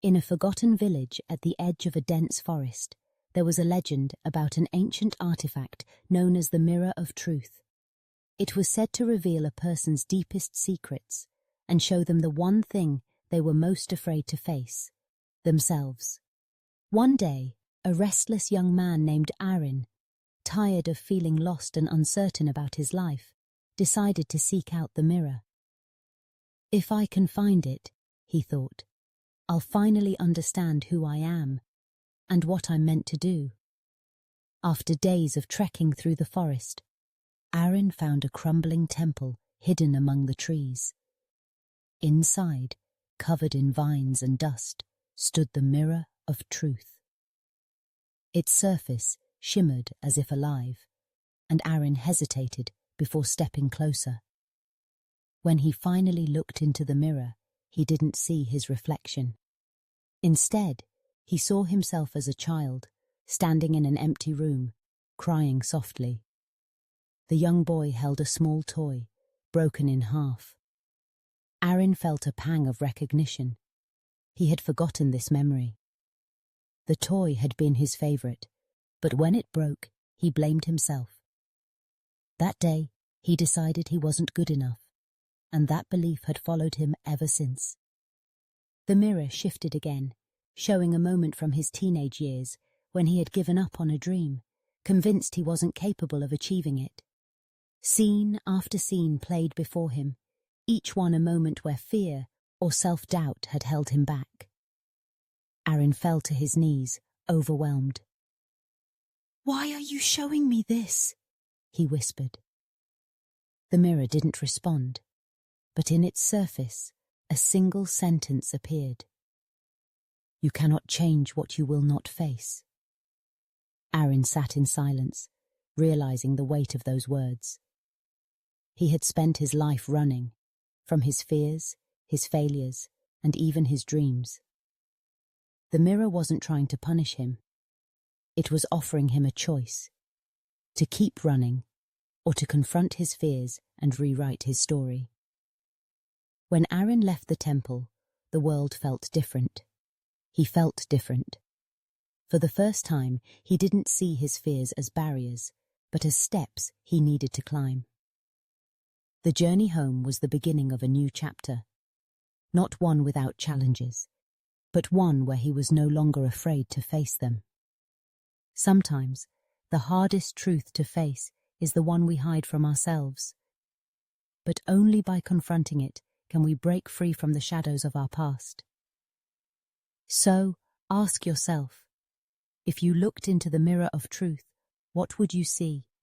In a forgotten village at the edge of a dense forest, there was a legend about an ancient artifact known as the Mirror of Truth. It was said to reveal a person's deepest secrets and show them the one thing they were most afraid to face, themselves. One day, a restless young man named Aaron, tired of feeling lost and uncertain about his life, decided to seek out the mirror. If I can find it, he thought, I'll finally understand who I am and what I'm meant to do. After days of trekking through the forest, Aaron found a crumbling temple hidden among the trees. Inside, covered in vines and dust, stood the Mirror of Truth. Its surface shimmered as if alive, and Aaron hesitated before stepping closer. When he finally looked into the mirror, he didn't see his reflection. Instead, he saw himself as a child, standing in an empty room, crying softly. The young boy held a small toy, broken in half. Aaron felt a pang of recognition. He had forgotten this memory. The toy had been his favorite, but when it broke, he blamed himself. That day, he decided he wasn't good enough, and that belief had followed him ever since. The mirror shifted again, showing a moment from his teenage years when he had given up on a dream, convinced he wasn't capable of achieving it. Scene after scene played before him, each one a moment where fear or self-doubt had held him back. Aaron fell to his knees, overwhelmed. "Why are you showing me this?" he whispered. The mirror didn't respond, but in its surface, a single sentence appeared. "You cannot change what you will not face." Aaron sat in silence, realizing the weight of those words. He had spent his life running, from his fears, his failures, and even his dreams. The mirror wasn't trying to punish him. It was offering him a choice, to keep running or to confront his fears and rewrite his story. When Aaron left the temple, the world felt different. He felt different. For the first time, he didn't see his fears as barriers, but as steps he needed to climb. The journey home was the beginning of a new chapter, not one without challenges, but one where he was no longer afraid to face them. Sometimes, the hardest truth to face is the one we hide from ourselves. But only by confronting it can we break free from the shadows of our past. So, ask yourself, if you looked into the mirror of truth, what would you see?